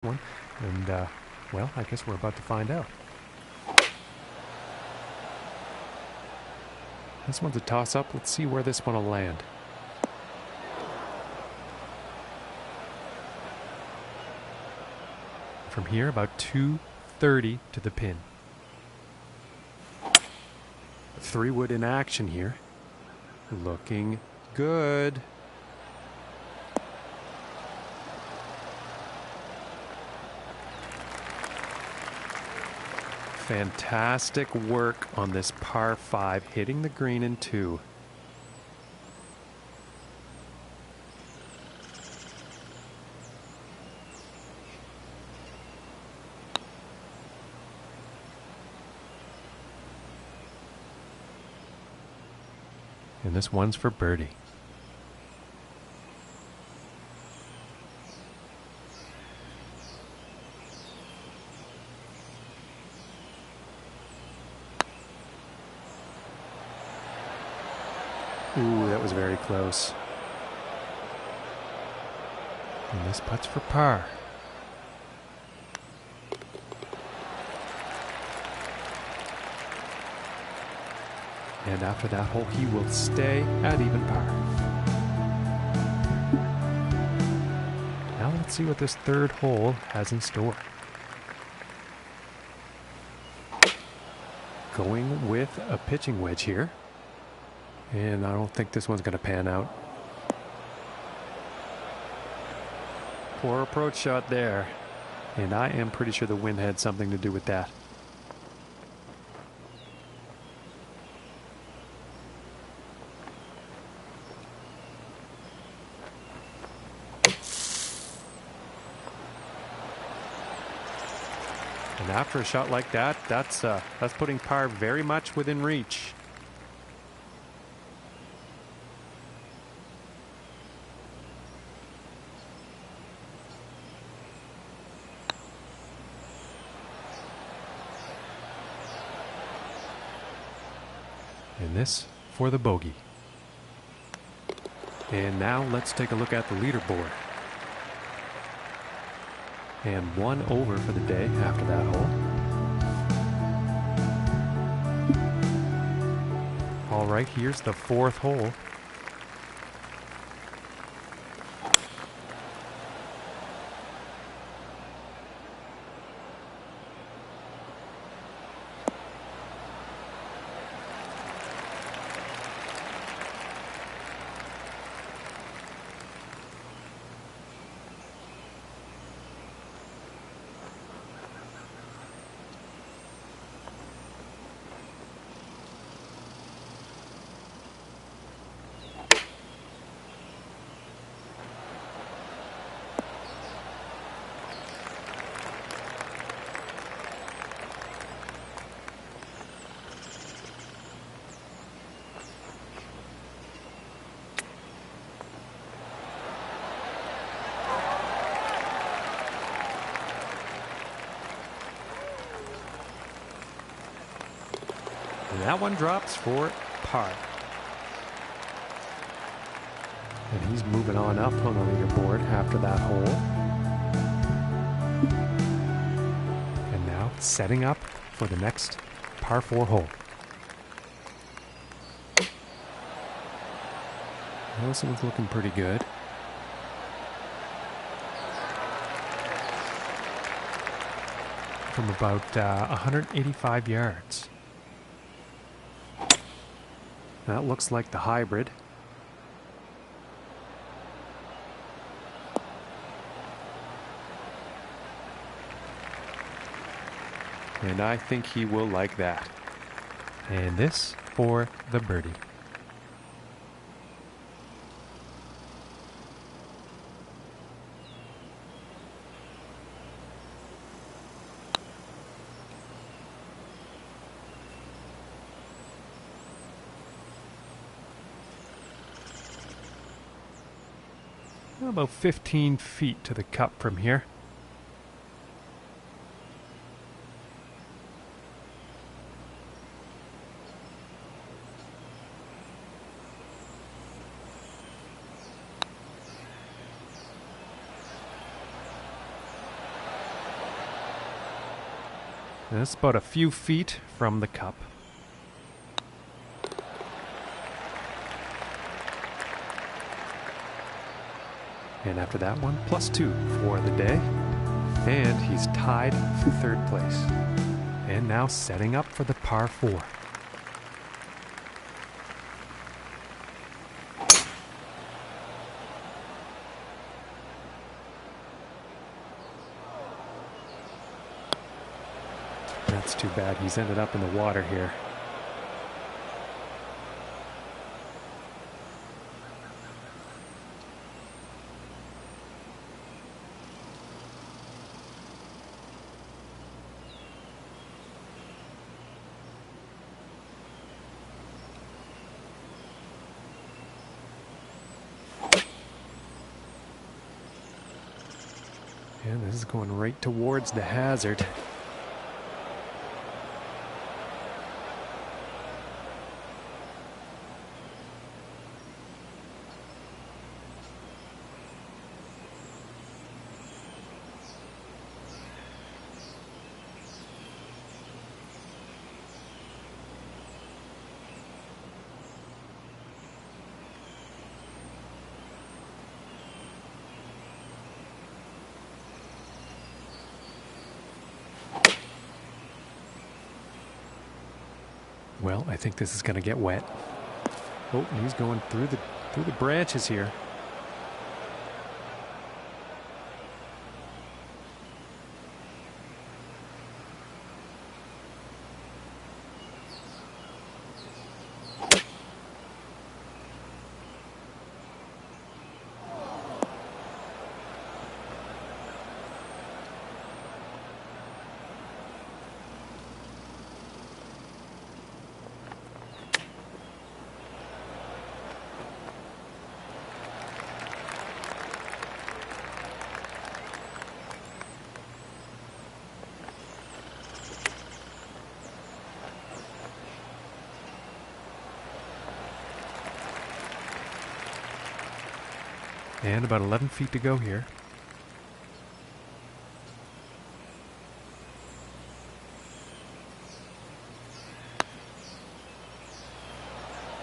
one. And, well, I guess we're about to find out. This one's a toss-up. Let's see where this one will land. From here, about 230 to the pin. 3-wood in action here. Looking good. Fantastic work on this par 5, hitting the green in 2. And this one's for birdie. Ooh, that was very close. And this putt's for par. And after that hole, he will stay at even par. Now let's see what this third hole has in store. Going with a pitching wedge here. And I don't think this one's going to pan out. Poor approach shot there. And I am pretty sure the wind had something to do with that. And after a shot like that, that's putting par very much within reach. And this for the bogey. And now let's take a look at the leaderboard. And one over for the day after that hole. All right, here's the 4th hole. And that one drops for par. And he's moving on up on the leaderboard after that hole. And now setting up for the next par 4 hole. Well, this one's looking pretty good. From about 185 yards. That looks like the hybrid. And I think he will like that. And this for the birdie. About 15 feet to the cup from here. And it's about a few feet from the cup. And after that one, +2 for the day. And he's tied for third place. And now setting up for the par 4. That's too bad. He's ended up in the water here. And this is going right towards the hazard. Well, I think this is going to get wet. Oh, he's going through the branches here. And about 11 feet to go here.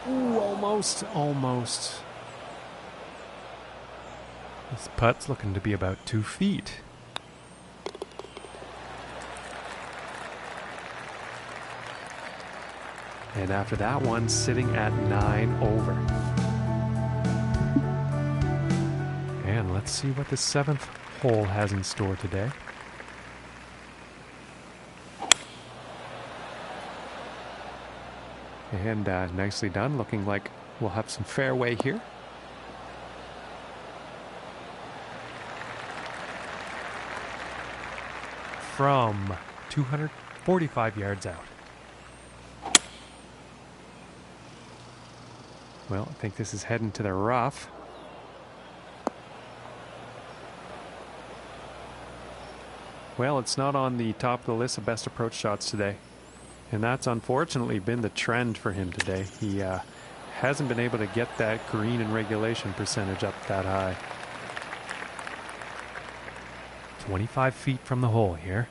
Ooh, almost. This putt's looking to be about 2 feet. And after that one, sitting at 9 over. And let's see what the 7th hole has in store today. And nicely done, looking like we'll have some fairway here. From 245 yards out. Well, I think this is heading to the rough. Well, it's not on the top of the list of best approach shots today. And that's unfortunately been the trend for him today. He hasn't been able to get that green in regulation percentage up that high. 25 feet from the hole here.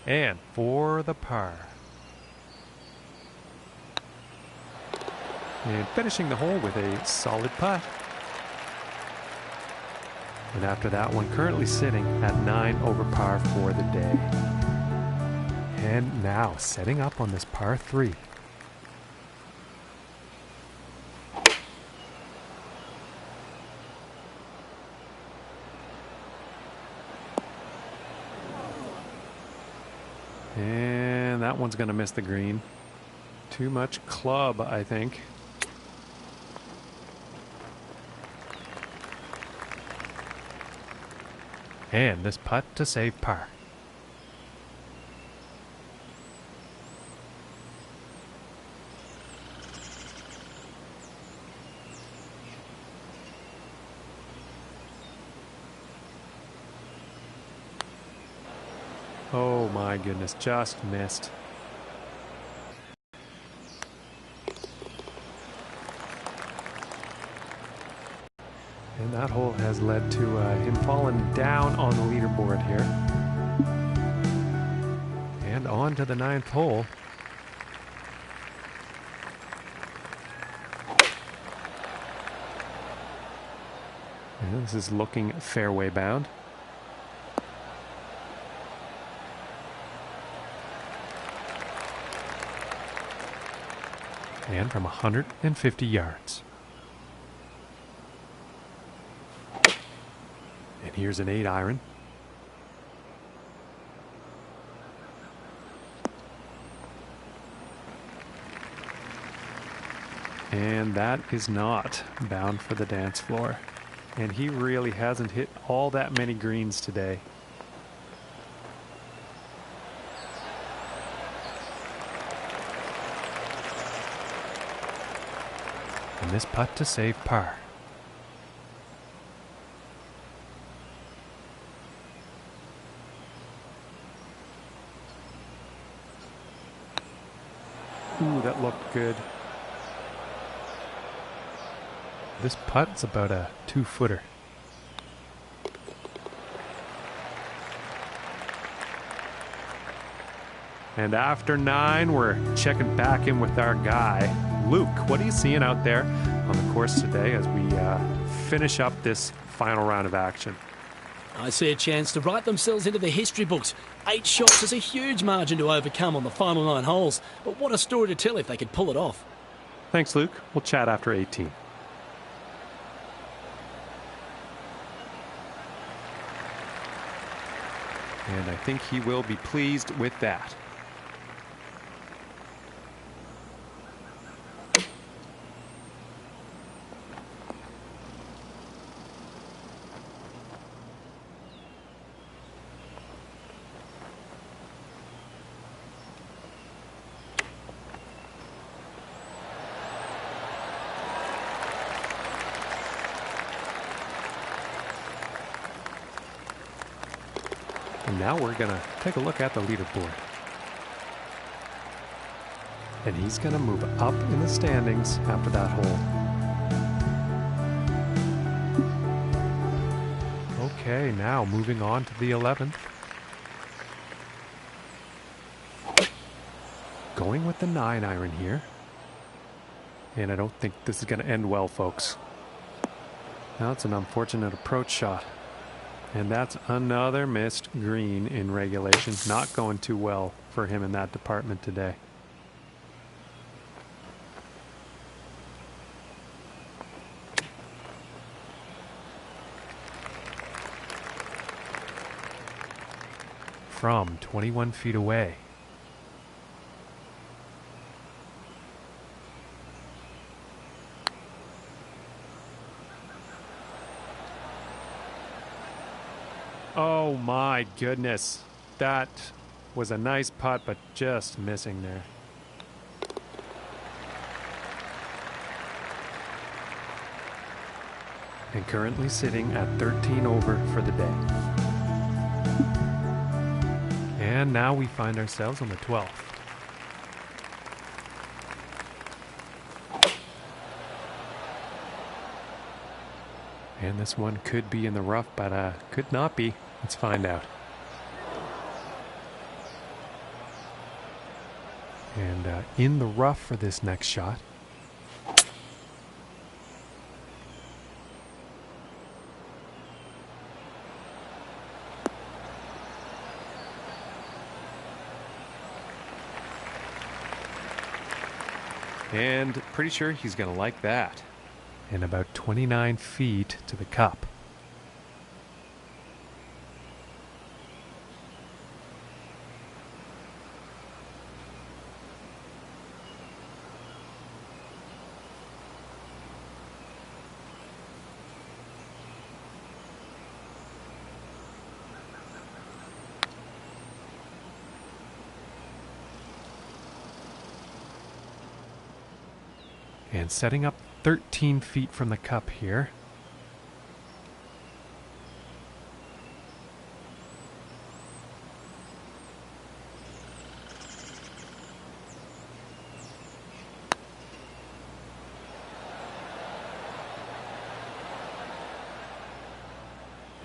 And for the par. And finishing the hole with a solid putt. And after that one, currently sitting at 9 over par for the day. And now setting up on this par 3. And that one's going to miss the green. Too much club, I think. And this putt to save par. Oh my goodness, just missed. And that hole has led to him falling down on the leaderboard here. And on to the 9th hole. And this is looking fairway bound. And from 150 yards. And here's an 8-iron. And that is not bound for the dance floor. And he really hasn't hit all that many greens today. And this putt to save par. Ooh, that looked good. This putt's about a 2-footer. And after 9, we're checking back in with our guy, Luke. What are you seeing out there on the course today as we finish up this final round of action? I see a chance to write themselves into the history books. 8 shots is a huge margin to overcome on the final 9 holes. But what a story to tell if they could pull it off. Thanks, Luke. We'll chat after 18. And I think he will be pleased with that. And now we're going to take a look at the leaderboard. And he's going to move up in the standings after that hole. Okay, now moving on to the 11th. Going with the 9-iron here. And I don't think this is going to end well, folks. Now it's an unfortunate approach shot. And that's another missed green in regulation. Not going too well for him in that department today. From 21 feet away. Oh my goodness. That was a nice putt, but just missing there. And currently sitting at 13 over for the day. And now we find ourselves on the 12th. And this one could be in the rough, but could not be. Let's find out. And in the rough for this next shot. And pretty sure he's going to like that. And about 29 feet to the cup. And setting up 13 feet from the cup here.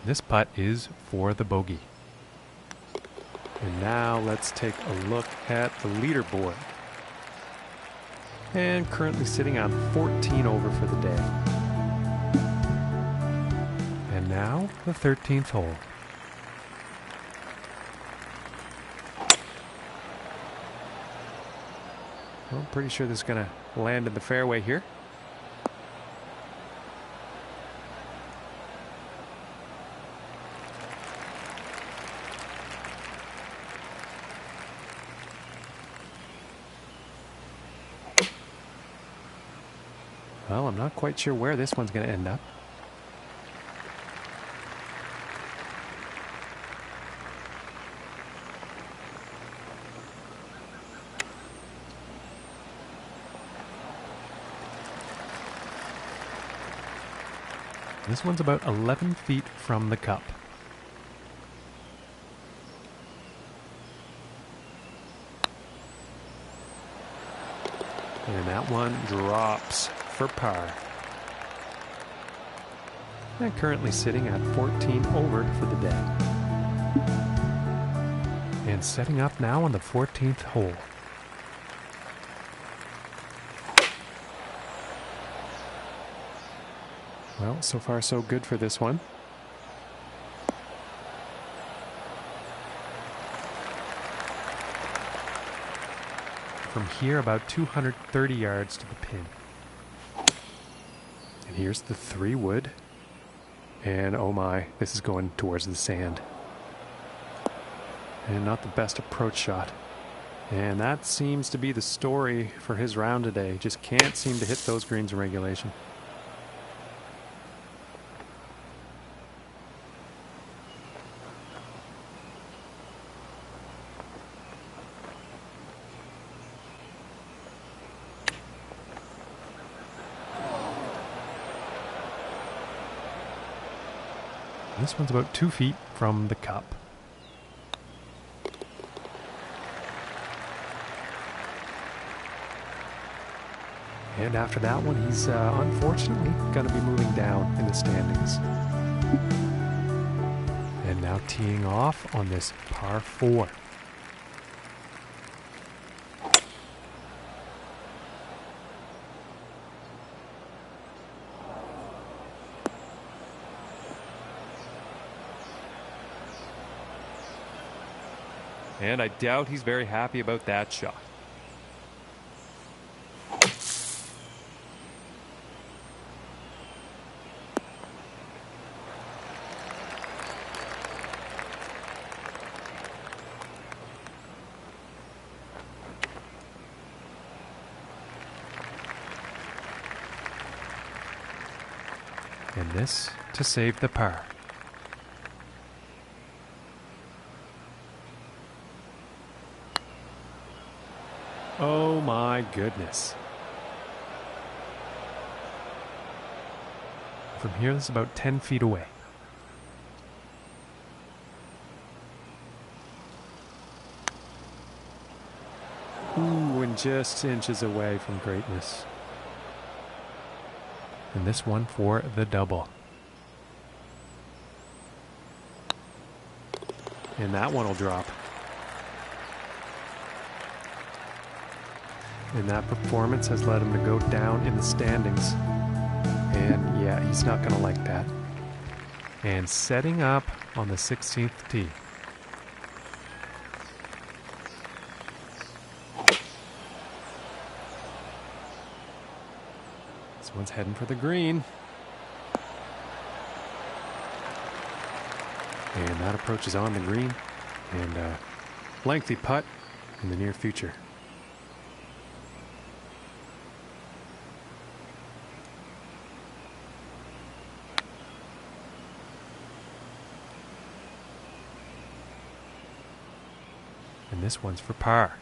This putt is for the bogey. And now let's take a look at the leaderboard. And currently sitting on 14 over for the day. And now the 13th hole. Well, I'm pretty sure this is going to land in the fairway here. Well, I'm not quite sure where this one's going to end up. This one's about 11 feet from the cup. And that one drops for par. And currently sitting at 14 over for the day. And setting up now on the 14th hole. Well, so far so good for this one. From here, about 230 yards to the pin. And here's the 3-wood. And oh my, this is going towards the sand. And not the best approach shot. And that seems to be the story for his round today. Just can't seem to hit those greens in regulation. This one's about 2 feet from the cup. And after that one, he's unfortunately going to be moving down in the standings. And now teeing off on this par 4. And I doubt he's very happy about that shot. And this to save the par. Oh my goodness. From here, this is about 10 feet away. Ooh, and just inches away from greatness. And this one for the double. And that one will drop. And that performance has led him to go down in the standings. And yeah, he's not going to like that. And setting up on the 16th tee. This one's heading for the green. And that approach is on the green. And a lengthy putt in the near future. And this one's for par.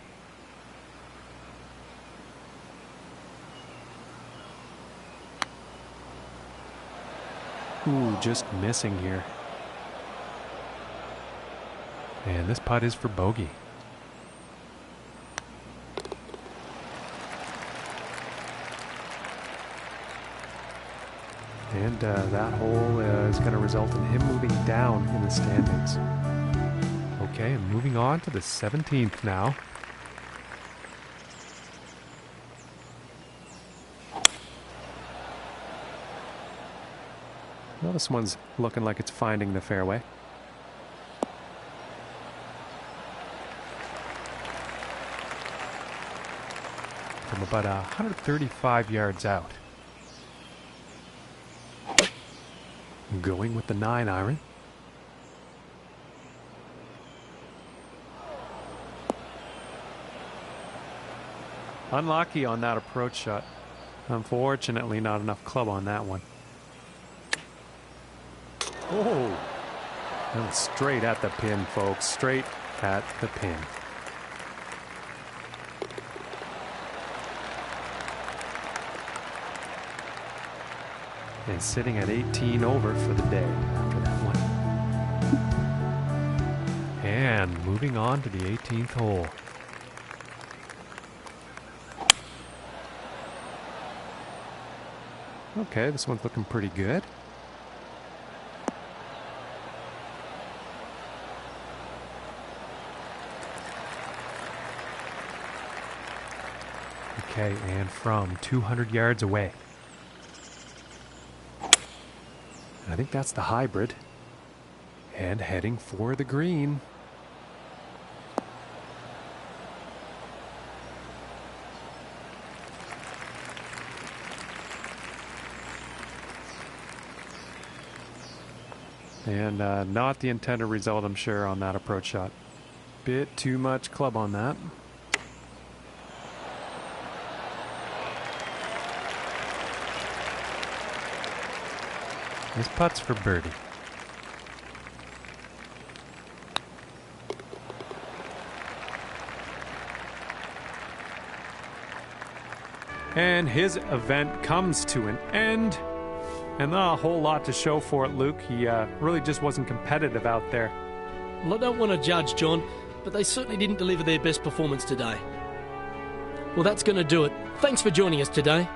Ooh, just missing here. And this putt is for bogey. And that hole is going to result in him moving down in the standings. Okay, and moving on to the 17th now. Well, this one's looking like it's finding the fairway. From about 135 yards out. Going with the 9-iron. Unlucky on that approach shot. Unfortunately, not enough club on that one. Oh, and straight at the pin, folks. Straight at the pin. And sitting at 18 over for the day after that one. And moving on to the 18th hole. Okay, this one's looking pretty good. Okay, and from 200 yards away. I think that's the hybrid. And heading for the green. And not the intended result, I'm sure, on that approach shot. Bit too much club on that. This putt's for birdie. And his event comes to an end. And not a whole lot to show for it, Luke. He really just wasn't competitive out there. Well, I don't want to judge, John, but they certainly didn't deliver their best performance today. Well, that's going to do it. Thanks for joining us today.